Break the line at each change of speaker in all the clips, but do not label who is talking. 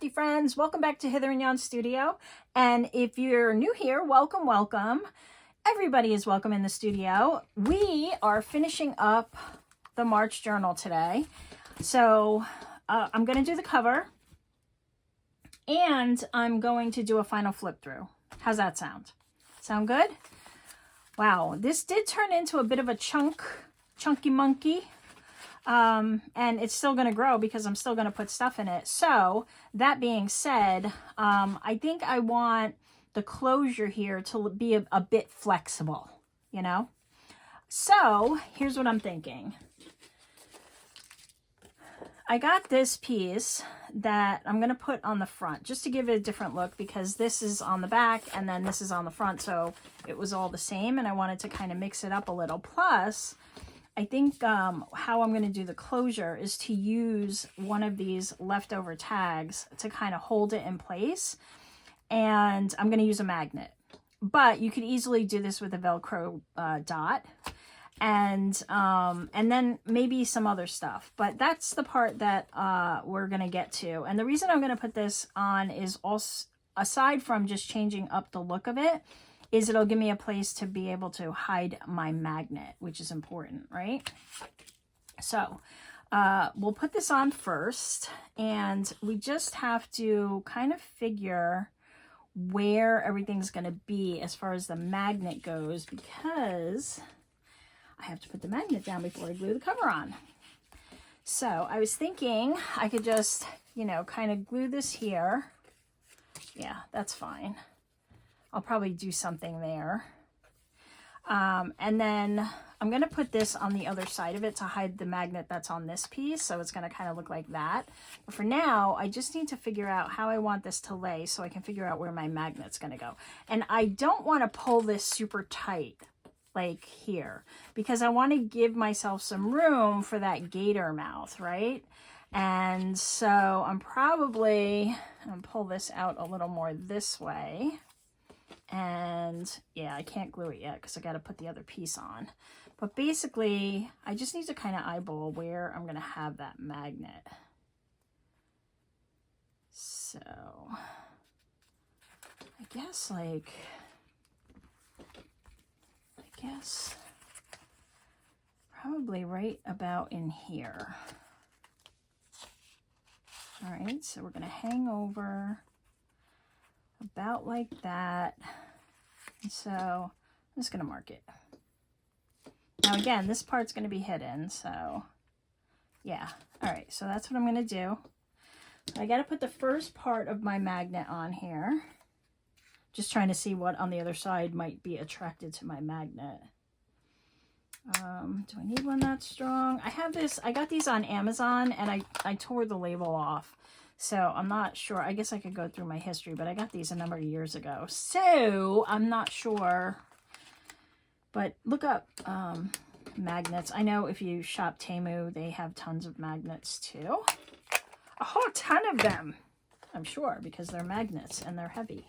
crafty friends, welcome back to Hither and Yon Studio. And if you're new here, welcome, welcome. Everybody is welcome in the studio. We are finishing up the March journal today. So I'm going to do the cover and I'm going to do a final flip through. How's that sound? Sound good? Wow, this did turn into a bit of a chunky monkey. And it's still going to grow because I'm still going to put stuff in it. So that being said, I think I want the closure here to be a bit flexible, you know? So here's what I'm thinking. I got this piece that I'm going to put on the front just to give it a different look because this is on the back and then this is on the front. So it was all the same and I wanted to kind of mix it up a little. Plus, I think how I'm going to do the closure is to use one of these leftover tags to kind of hold it in place. And I'm going to use a magnet. But you could easily do this with a Velcro dot. And then maybe some other stuff. But that's the part that we're going to get to. And the reason I'm going to put this on is also, aside from just changing up the look of it, is it'll give me a place to be able to hide my magnet, which is important, right? So we'll put this on first, and we just have to kind of figure where everything's going to be as far as the magnet goes, because I have to put the magnet down before I glue the cover on. So I was thinking I could just, you know, kind of glue this here. Yeah, that's fine. I'll probably do something there. And then I'm going to put this on the other side of it to hide the magnet that's on this piece. So it's going to kind of look like that. But for now, I just need to figure out how I want this to lay so I can figure out where my magnet's going to go. And I don't want to pull this super tight like here because I want to give myself some room for that gator mouth, right? And so I'm probably going to pull this out a little more this way. And yeah, I can't glue it yet because I got to put the other piece on. But basically, I just need to kind of eyeball where I'm going to have that magnet. So I guess probably right about in here. All right, so we're going to hang over about like that. And so I'm just going to mark it. Now again, this part's going to be hidden, so yeah. All right, so that's what I'm going to do. I got to put the first part of my magnet on here. Just trying to see what on the other side might be attracted to my magnet. Do I need one that strong? I have this, I got these on Amazon and I tore the label off. So I'm not sure. I guess I could go through my history, but I got these a number of years ago. So I'm not sure. But look up magnets. I know if you shop Temu, they have tons of magnets too. A whole ton of them, I'm sure, because they're magnets and they're heavy.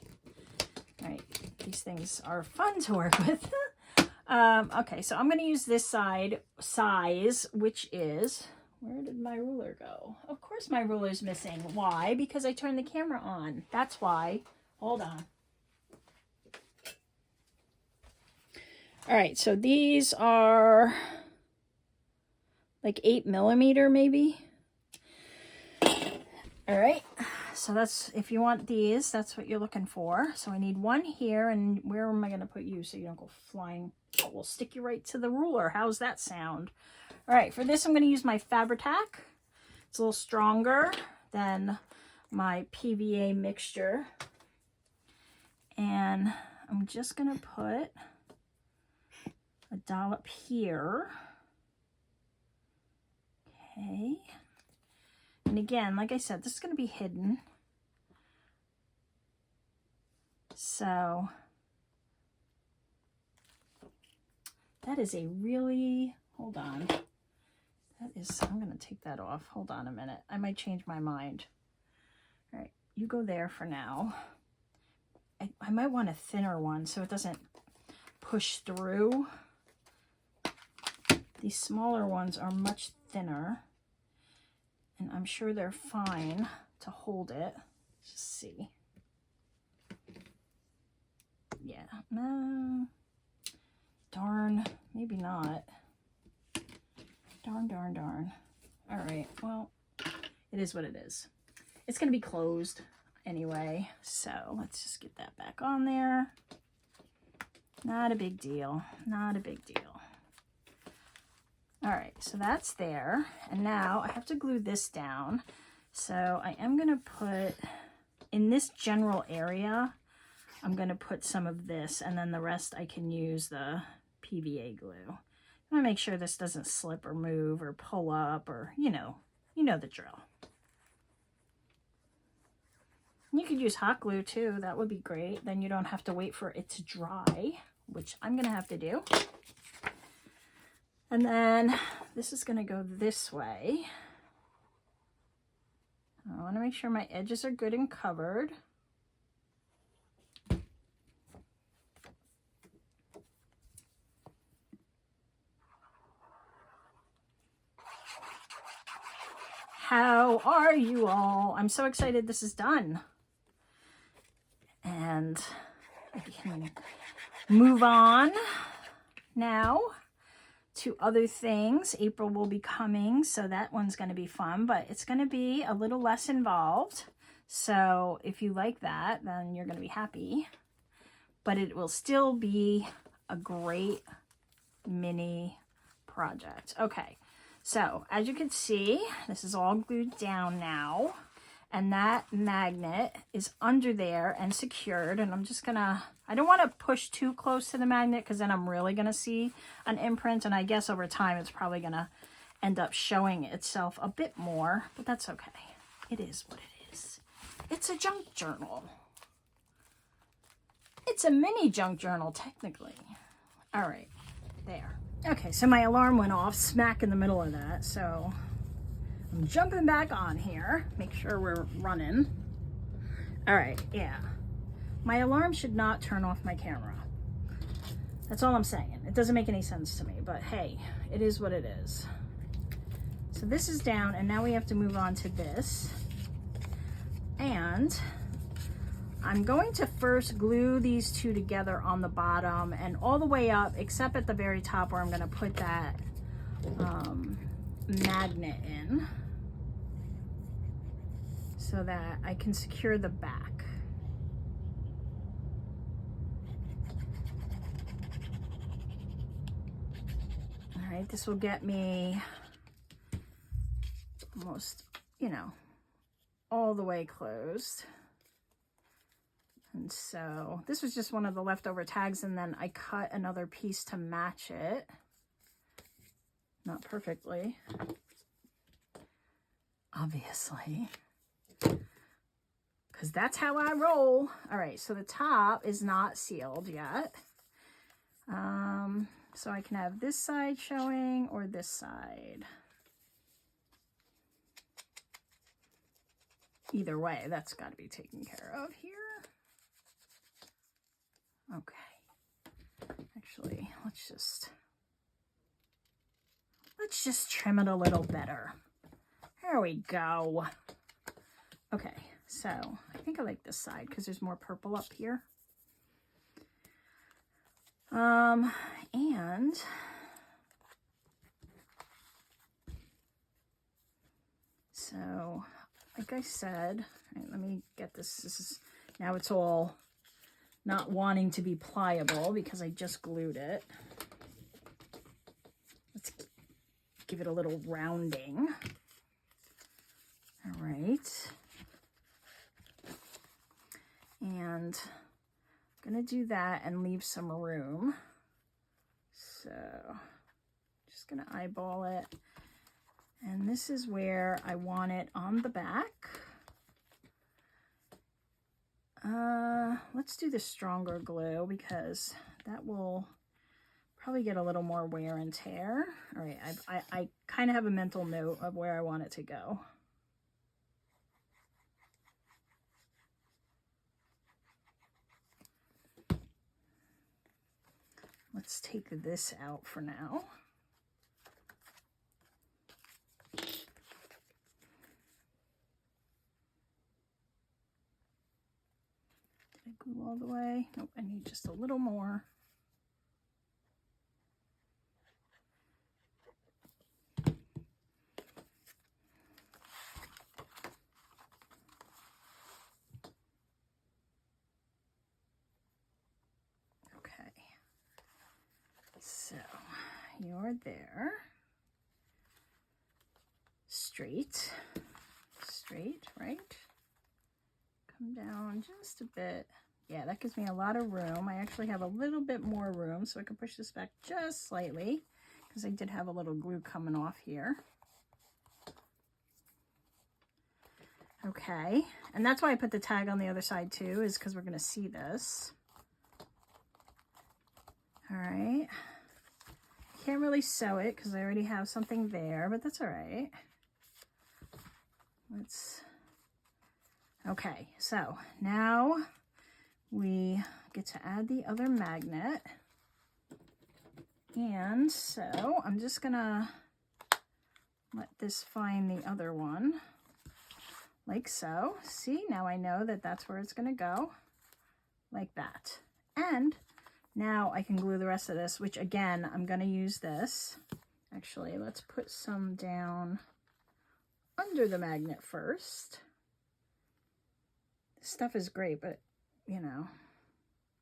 All right, these things are fun to work with. Okay, so I'm going to use this size, which is... Where did my ruler go? Of course my ruler's missing. Why? Because I turned the camera on. That's why. Hold on. All right, so these are like 8mm maybe. All right, so that's, if you want these, that's what you're looking for. So I need one here, and where am I going to put you so you don't go flying? Oh, we'll stick you right to the ruler. How's that sound? All right, for this, I'm going to use my Fabri-Tac. It's a little stronger than my PVA mixture. And I'm just going to put a dollop here. Okay. And again, like I said, this is going to be hidden. So that is a really, hold on. I'm going to take that off. Hold on a minute. I might change my mind. All right, you go there for now. I might want a thinner one so it doesn't push through. These smaller ones are much thinner, and I'm sure they're fine to hold it. Just see. Yeah, no. Darn, maybe not. Darn, darn, darn. All right, well, it is what it is. It's going to be closed anyway, so let's just get that back on there. Not a big deal. Not a big deal. All right, so that's there. And now I have to glue this down. So I am going to put, in this general area, I'm going to put some of this, and then the rest I can use the PVA glue. I want to make sure this doesn't slip or move or pull up, or, you know the drill. You could use hot glue too. That would be great. Then you don't have to wait for it to dry, which I'm going to have to do. And then this is going to go this way. I want to make sure my edges are good and covered. How are you all? I'm so excited this is done. And I can move on now to other things. April will be coming, so that one's going to be fun, but it's going to be a little less involved. So if you like that, then you're going to be happy. But it will still be a great mini project. Okay, so as you can see, this is all glued down now. And that magnet is under there and secured. And I'm just gonna, I don't want to push too close to the magnet because then I'm really gonna see an imprint. And I guess over time it's probably gonna end up showing itself a bit more, but that's okay. It is what it is. It's a junk journal. It's a mini junk journal, technically. All right, there. Okay, so my alarm went off smack in the middle of that, so I'm jumping back on here. Make sure we're running. All right, yeah. My alarm should not turn off my camera. That's all I'm saying. It doesn't make any sense to me, but hey, it is what it is. So this is down, and now we have to move on to this. And I'm going to first glue these two together on the bottom and all the way up, except at the very top where I'm gonna put that magnet in, so that I can secure the back. All right, this will get me almost, all the way closed. And so this was just one of the leftover tags, and then I cut another piece to match it. Not perfectly, obviously, because that's how I roll. All right, so the top is not sealed yet. So I can have this side showing or this side. Either way, that's got to be taken care of here. Okay, actually, let's just trim it a little better. There we go. Okay, so I think I like this side because there's more purple up here. And so, like I said, all right, let me get this. This is, now it's all not wanting to be pliable because I just glued it. Let's give it a little rounding. All right. And I'm going to do that and leave some room. So just going to eyeball it. And this is where I want it on the back. Let's do the stronger glue because that will probably get a little more wear and tear. All right, I kind of have a mental note of where I want it to go. Let's take this out for now. Did I glue all the way? Nope, I need just a little more. Okay, so you're there. Straight, right? Come down just a bit. Yeah, that gives me a lot of room. I actually have a little bit more room, so I can push this back just slightly because I did have a little glue coming off here. Okay, and that's why I put the tag on the other side too, is because we're going to see this. All right. Can't really sew it because I already have something there, but that's all right. Okay, so now we get to add the other magnet. And so I'm just gonna let this find the other one, like so. See, now I know that that's where it's gonna go, like that. And now I can glue the rest of this, which again, I'm gonna use this. Actually, let's put some down under the magnet first. This stuff is great, but you know,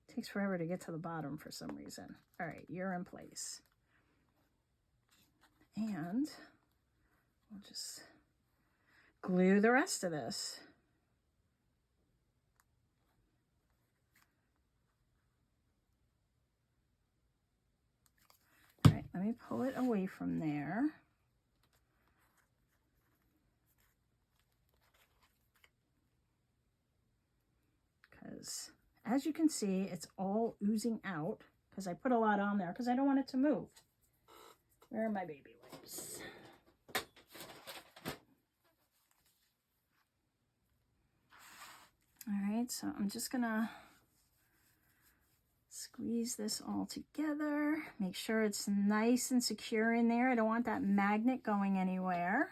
it takes forever to get to the bottom for some reason. All right, you're in place. And we'll just glue the rest of this. All right, let me pull it away from there. Because as you can see, it's all oozing out because I put a lot on there because I don't want it to move. Where are my baby wipes? All right, so I'm just gonna squeeze this all together. Make sure it's nice and secure in there. I don't want that magnet going anywhere.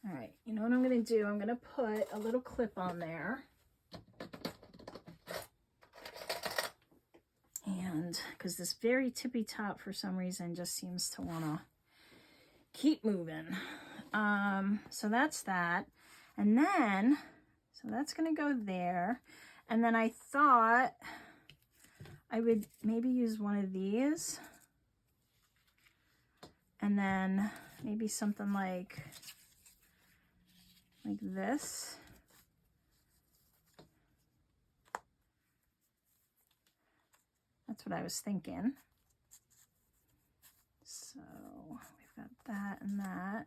All right, you know what I'm going to do? I'm going to put a little clip on there. And because this very tippy top for some reason just seems to want to keep moving. So that's that. And then, so that's going to go there. And then I thought I would maybe use one of these. And then maybe something like this. That's what I was thinking. So we've got that and that.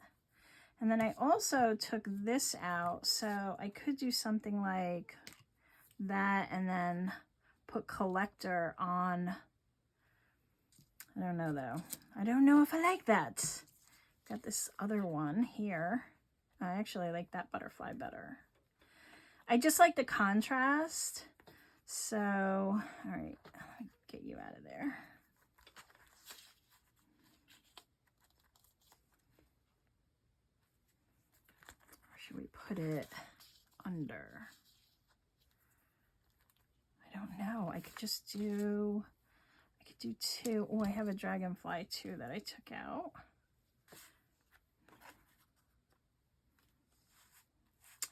And then I also took this out, so I could do something like that and then put collector on. I don't know though. I don't know if I like that. Got this other one here. I actually like that butterfly better. I just like the contrast. So, all right, get you out of there. Or should we put it under? I don't know. I could just do, I could do two. Oh, I have a dragonfly too that I took out.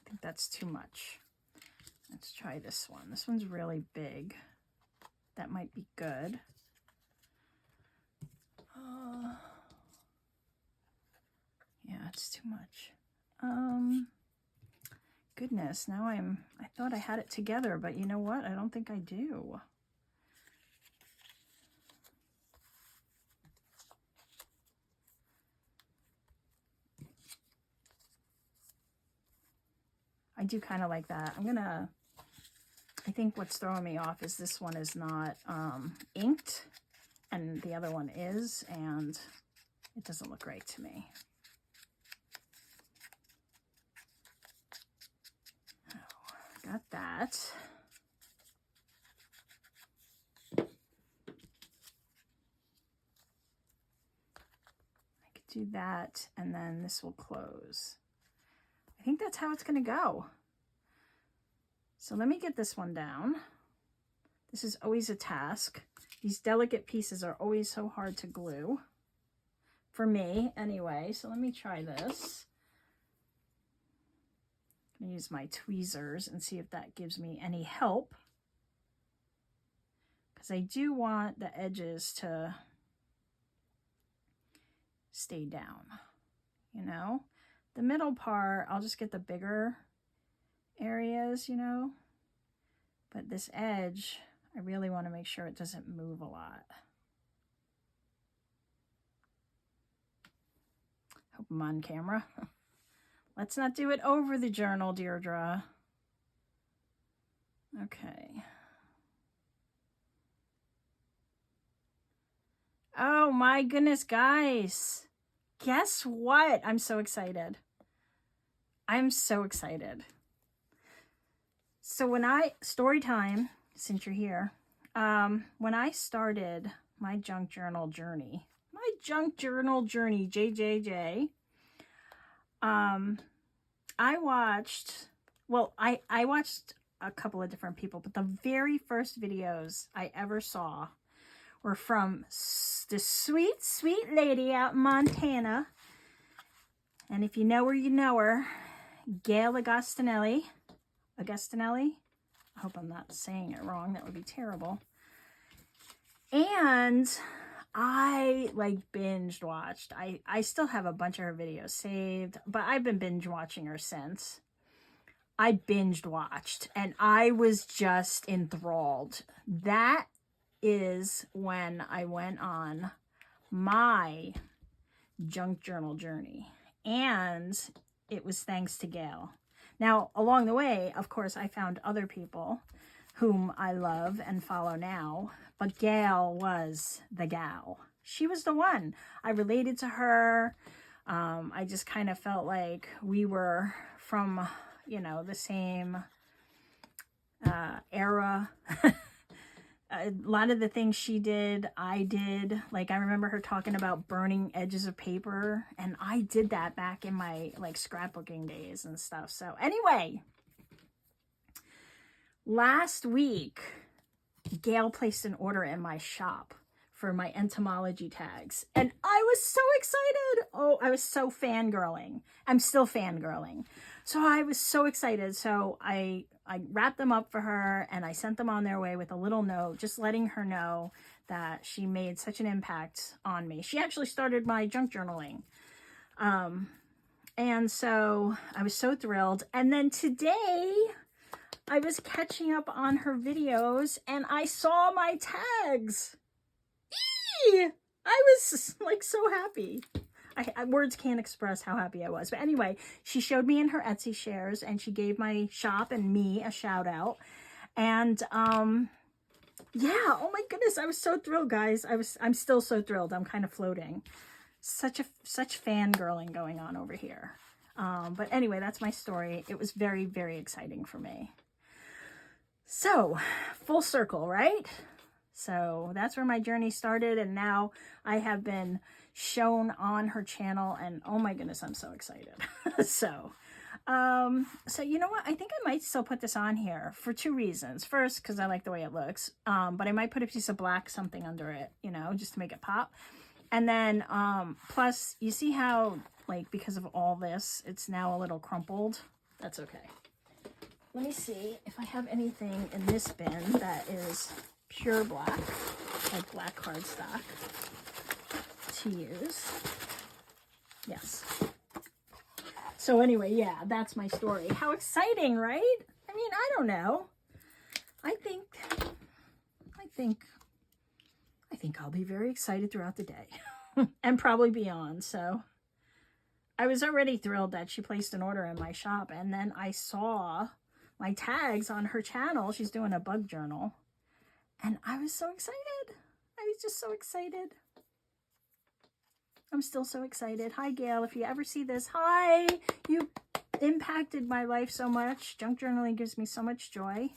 I think that's too much. Let's try this one. This one's really big. That might be good. Yeah, it's too much. Goodness, now I thought I had it together, but you know what? I don't think I do. I do kind of like that. I think what's throwing me off is this one is not inked and the other one is, and it doesn't look right to me. Oh, got that. do that, and then this will close. I think that's how it's going to go. So let me get this one down. This is always a task. These delicate pieces are always so hard to glue. For me, anyway. So let me try this. I'm gonna use my tweezers and see if that gives me any help. Because I do want the edges to stay down, you know? The middle part, I'll just get the bigger areas, you know? But this edge, I really want to make sure it doesn't move a lot. Hope I'm on camera. Let's not do it over the journal, Deirdre. Okay. Oh my goodness, guys. Guess what? I'm so excited. I'm so excited. So story time, since you're here, when I started my junk journal journey, JJJ, I watched a couple of different people, but the very first videos I ever saw were from this sweet, sweet lady out in Montana. And if you know her, you know her. Gail Agostinelli. I hope I'm not saying it wrong. That would be terrible. And I binge watched. I still have a bunch of her videos saved, but I've been binge watching her since. I binged watched and I was just enthralled. That is when I went on my junk journal journey, and it was thanks to Gail. Now, along the way, of course, I found other people whom I love and follow now, but Gail was the gal. She was the one. I related to her. I just kind of felt like we were from, the same era. A lot of the things she did, I did. Like, I remember her talking about burning edges of paper, and I did that back in my scrapbooking days and stuff. So anyway, last week, Gail placed an order in my shop for my entomology tags, and I was so excited. Oh, I was so fangirling. I'm still fangirling. So I was so excited. So I wrapped them up for her, and I sent them on their way with a little note, just letting her know that she made such an impact on me. She actually started my junk journaling. And so I was so thrilled. And then today I was catching up on her videos and I saw my tags. Eee! I was so happy. Words can't express how happy I was. But anyway, she showed me in her Etsy shares, and she gave my shop and me a shout out. And yeah, oh my goodness, I was so thrilled, guys. I'm still so thrilled. I'm kind of floating. Such fangirling going on over here. But anyway, that's my story. It was very, very exciting for me. So, full circle, right? So that's where my journey started, and now I have been shown on her channel, and oh my goodness, I'm so excited. So you know what? I think I might still put this on here for two reasons. First, because I like the way it looks, but I might put a piece of black something under it, just to make it pop. And then plus, you see how because of all this, it's now a little crumpled. That's okay. Let me see if I have anything in this bin that is pure black, like black cardstock to use. Yes. So anyway, yeah, that's my story. How exciting, right? I mean, I don't know. I think I'll be very excited throughout the day and probably beyond. So I was already thrilled that she placed an order in my shop, and then I saw my tags on her channel. She's doing a bug journal. And I was so excited. I was just so excited. I'm still so excited. Hi, Gail. If you ever see this, hi. You impacted my life so much. Junk journaling gives me so much joy.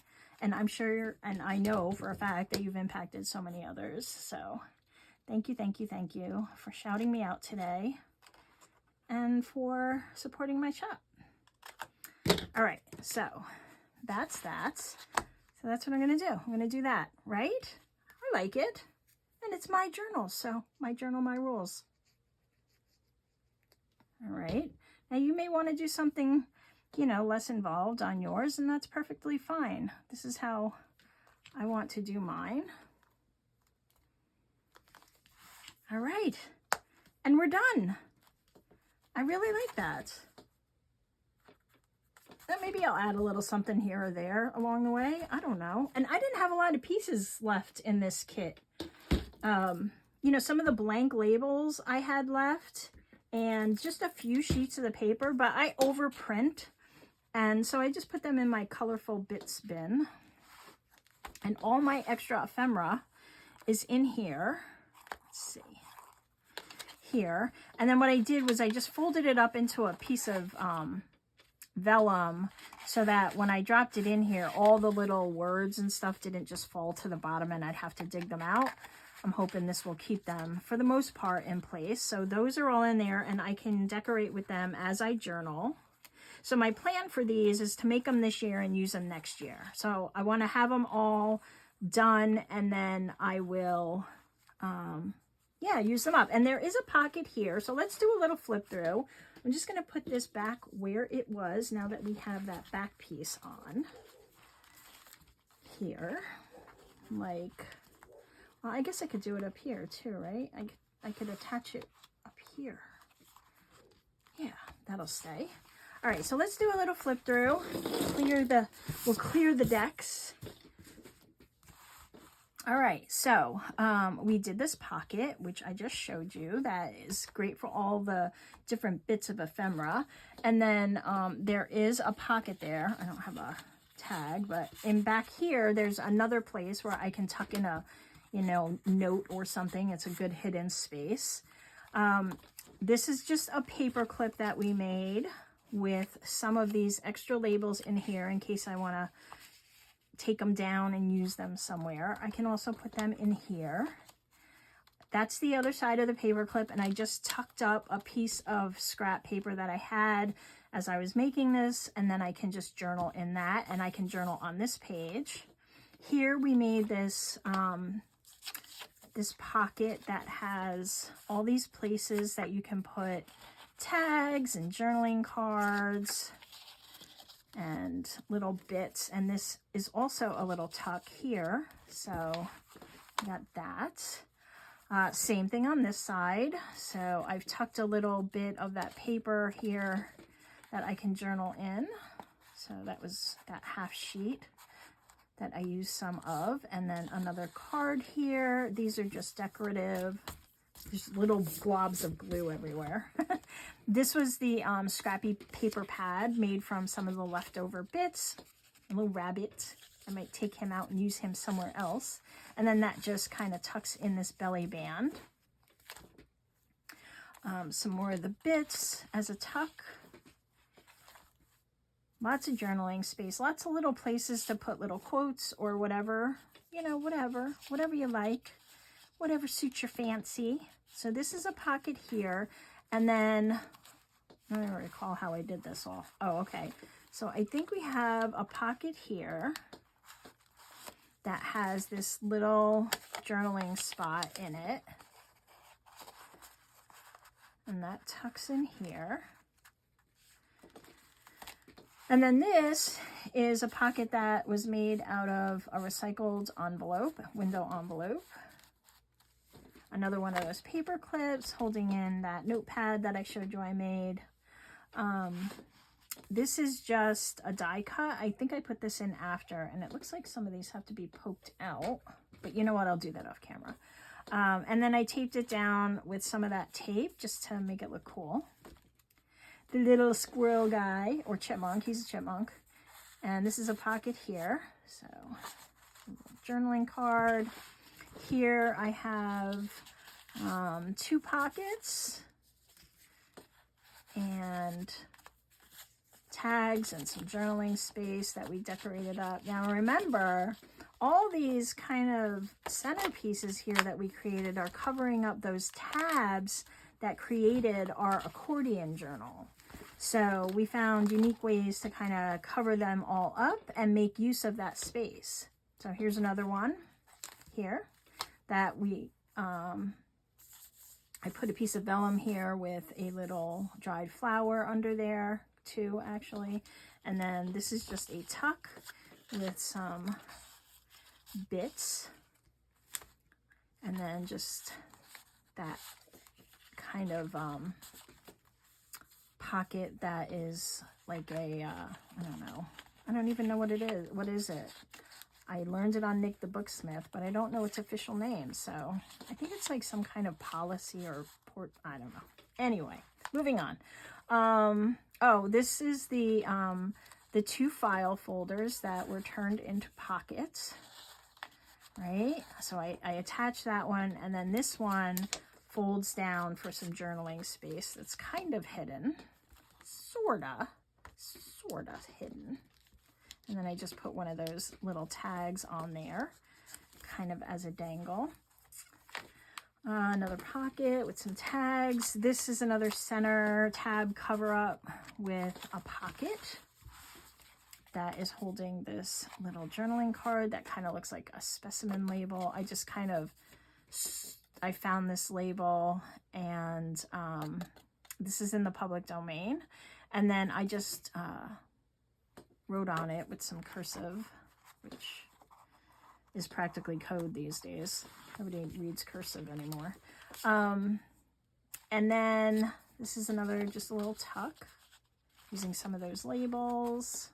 And I'm sure, and I know for a fact that you've impacted so many others. So thank you for shouting me out today. and for supporting my shop. All right, so that's that. So that's what I'm going to do. I'm going to do that, right? I like it. And it's my journal, so my journal, my rules. All right. Now you may want to do something, you know, less involved on yours, and that's perfectly fine. This is how I want to do mine. All right. And we're done. I really like that. And maybe I'll add a little something here or there along the way. I don't know. And I didn't have a lot of pieces left in this kit. You know, some of the blank labels I had left and just a few sheets of the paper, but I overprint. And so I just put them in my colorful bits bin. And all my extra ephemera is in here. Let's see. Here. And then what I did was I just folded it up into a piece of vellum so that when I dropped it in here, all the little words and stuff didn't just fall to the bottom and I'd have to dig them out. I'm hoping this will keep them for the most part in place. So those are all in there and I can decorate with them as I journal. So my plan for these is to make them this year and use them next year. So I want to have them all done and then I will yeah, use them up. And there is a pocket here. So let's do a little flip through. I'm just going to put this back where it was now that we have that back piece on here. Like, well, I guess I could do it up here too, right? I could attach it up here. Yeah, that'll stay. All right, so let's do a little flip through. We'll clear the decks. All right, so we did this pocket, which I just showed you. That is great for all the different bits of ephemera. And then there is a pocket there. I don't have a tag, but in back here, there's another place where I can tuck in a, you know, note or something. It's a good hidden space. This is just a paper clip that we made with some of these extra labels in here in case I want to take them down and use them somewhere. I can also put them in here. That's the other side of the paper clip, and I just tucked up a piece of scrap paper that I had as I was making this, and then I can just journal in that, and I can journal on this page. Here we made this this pocket that has all these places that you can put tags and journaling cards and little bits, and this is also a little tuck here, so got that. Same thing on this side, so I've tucked a little bit of that paper here that I can journal in. So that was that half sheet that I used some of, and then another card here. These are just decorative. There's little globs of glue everywhere. This was the scrappy paper pad made from some of the leftover bits. A little rabbit. I might take him out and use him somewhere else. And then that just kind of tucks in this belly band. Some more of the bits as a tuck. Lots of journaling space. Lots of little places to put little quotes or whatever. You know, whatever you like. Whatever suits your fancy. So this is a pocket here. And then, I don't recall how I did this all. Oh, okay. So I think we have a pocket here that has this little journaling spot in it. And that tucks in here. And then this is a pocket that was made out of a recycled envelope, window envelope. Another one of those paper clips holding in that notepad that I showed you I made. This is just a die cut. I think I put this in after, and it looks like some of these have to be poked out. But you know what? I'll do that off camera. And then I taped it down with some of that tape just to make it look cool. The little squirrel guy, or chipmunk. He's a chipmunk. And this is a pocket here. So, journaling card. Here I have 2 pockets and tags and some journaling space that we decorated up. Now remember, all these kind of centerpieces here that we created are covering up those tabs that created our accordion journal. So we found unique ways to kind of cover them all up and make use of that space. So here's another one here that we, I put a piece of vellum here with a little dried flower under there too, actually. And then this is just a tuck with some bits. And then just that kind of pocket that is like a, I don't know. I don't even know what it is. What is it? I learned it on Nick the Booksmith, but I don't know its official name. So I think it's like some kind of policy or port. I don't know. Anyway, moving on. Oh, this is the 2 file folders that were turned into pockets. Right? So I attach that one, and then this one folds down for some journaling space that's kind of hidden. Sorta hidden. And then I just put one of those little tags on there, kind of as a dangle. Another pocket with some tags. This is another center tab cover up with a pocket that is holding this little journaling card that kind of looks like a specimen label. I just kind of, I found this label, and this is in the public domain. And then I just wrote on it with some cursive, which is practically code these days. Nobody reads cursive anymore. And then this is another, just a little tuck, using some of those labels.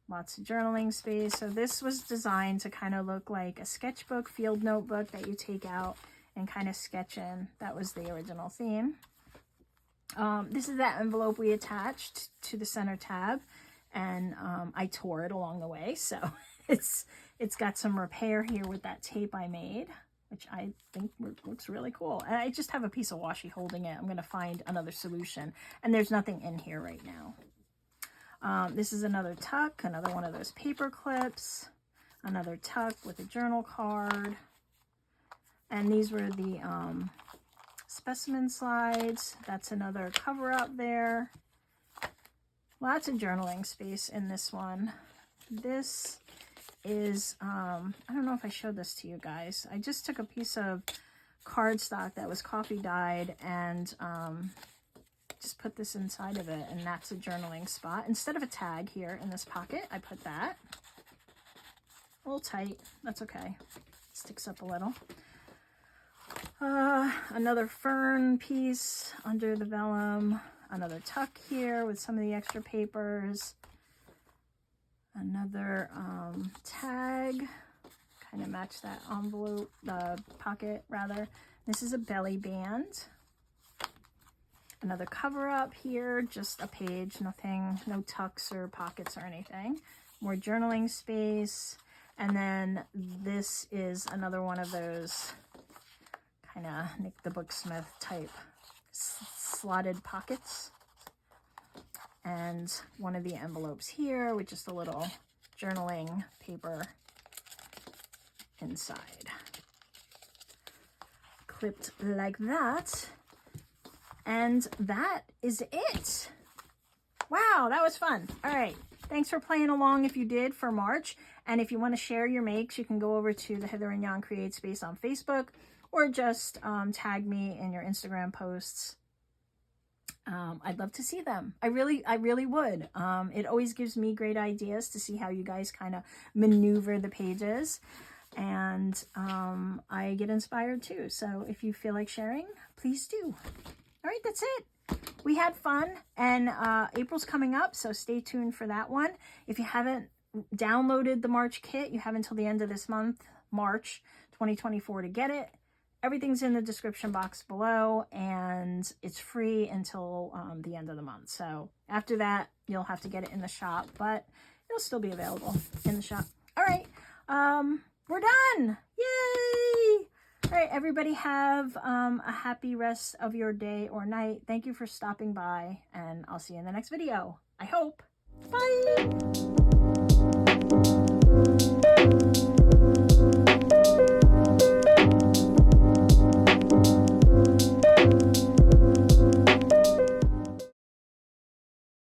Lots of journaling space. So this was designed to kind of look like a sketchbook, field notebook that you take out and kind of sketch in. That was the original theme. This is that envelope we attached to the center tab, and I tore it along the way. So it's got some repair here with that tape I made, which I think looks really cool. And I just have a piece of washi holding it. I'm going to find another solution. And there's nothing in here right now. This is another tuck, another one of those paper clips, another tuck with a journal card. And these were the specimen slides. That's another cover up there. Lots of journaling space in this one. This is, I don't know if I showed this to you guys. I just took a piece of cardstock that was coffee dyed and just put this inside of it, and that's a journaling spot. Instead of a tag here in this pocket, I put that. A little tight, that's okay. Sticks up a little. Another fern piece under the vellum. Another tuck here with some of the extra papers. Another tag, kind of match that envelope, the pocket rather. This is a belly band. Another cover up here, just a page, nothing, no tucks or pockets or anything. More journaling space. And then this is another one of those kind of Nick the Booksmith type slotted pockets. And one of the envelopes here with just a little journaling paper inside. Clipped like that. And that is it. Wow, that was fun. All right. Thanks for playing along if you did for March. And if you want to share your makes, you can go over to the Hither and Yon Create Space on Facebook, or just tag me in your Instagram posts. I'd love to see them. I really would. It always gives me great ideas to see how you guys kind of maneuver the pages. And I get inspired too. So if you feel like sharing, please do. All right, that's it. We had fun, and April's coming up, so stay tuned for that one. If you haven't downloaded the March kit, you have until the end of this month, March 2024, to get it. Everything's in the description box below, and it's free until the end of the month. So after that, you'll have to get it in the shop, but it'll still be available in the shop. All right, we're done. Yay! All right, everybody have a happy rest of your day or night. Thank you for stopping by, and I'll see you in the next video. I hope. Bye!